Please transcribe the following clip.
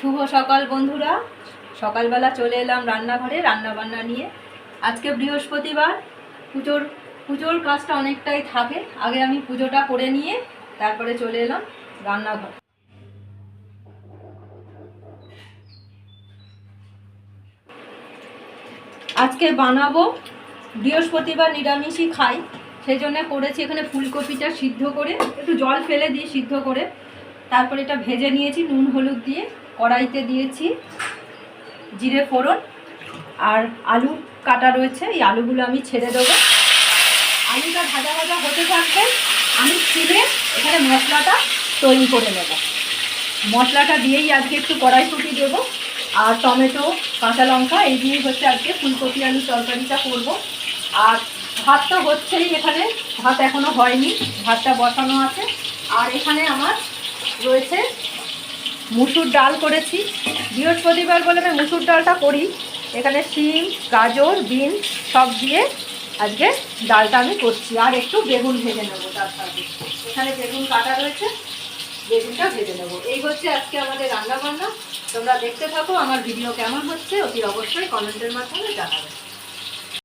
শুভ সকাল বন্ধুরা। সকালবেলা চলে এলাম রান্নাঘরে রান্নাবান্না নিয়ে। আজকে বৃহস্পতিবার, পুজোর কাজটা অনেকটাই থাকে। আগে আমি পুজোটা করে নিয়ে তারপরে চলে এলাম রান্নাঘর। আজকে বানাবো, বৃহস্পতিবার নিরামিষই খাই, সেই জন্য করেছি এখানে ফুলকপিটা সিদ্ধ করে, একটু জল ফেলে দিয়ে সিদ্ধ করে তারপরে এটা ভেজে নিয়েছি নুন হলুদ দিয়ে। কড়াইতে দিয়েছি জিরে ফোড়ন, আর আলু কাটা রয়েছে, এই আলুগুলো আমি ছেড়ে দেবো। আলুটা ভাজা ভাজা হতে থাকবে, আমি ছিলে এখানে মশলাটা তৈরি করে নেব। মশলাটা দিয়েই আজকে একটু কড়াইশুঁটি দেবো আর টমেটো, কাঁচা লঙ্কা, এই দিয়েই হচ্ছে আজকে ফুলকপি আলু তরকারিটা করব। আর ভাতটা হচ্ছেই, এখানে ভাত এখনও হয়নি, ভাতটা বসানো আছে। আর এখানে আমার রয়েছে মুসুর ডাল করেছি। বৃহস্পতিবার বলে আমি মুসুর ডালটা করি। এখানে শিম, গাজর, বিনস সব দিয়ে আজকে ডালটা আমি করছি। আর একটু বেগুন ভেজে নেবো তার সাথে, এখানে বেগুন কাটা রয়েছে, বেগুনটা ভেজে নেবো। এই হচ্ছে আজকে আমাদের রান্না বান্না। তোমরা দেখতে থাকো, আমার ভিডিও কেমন হচ্ছে অতি অবশ্যই কমেন্টের মাধ্যমে জানাবে।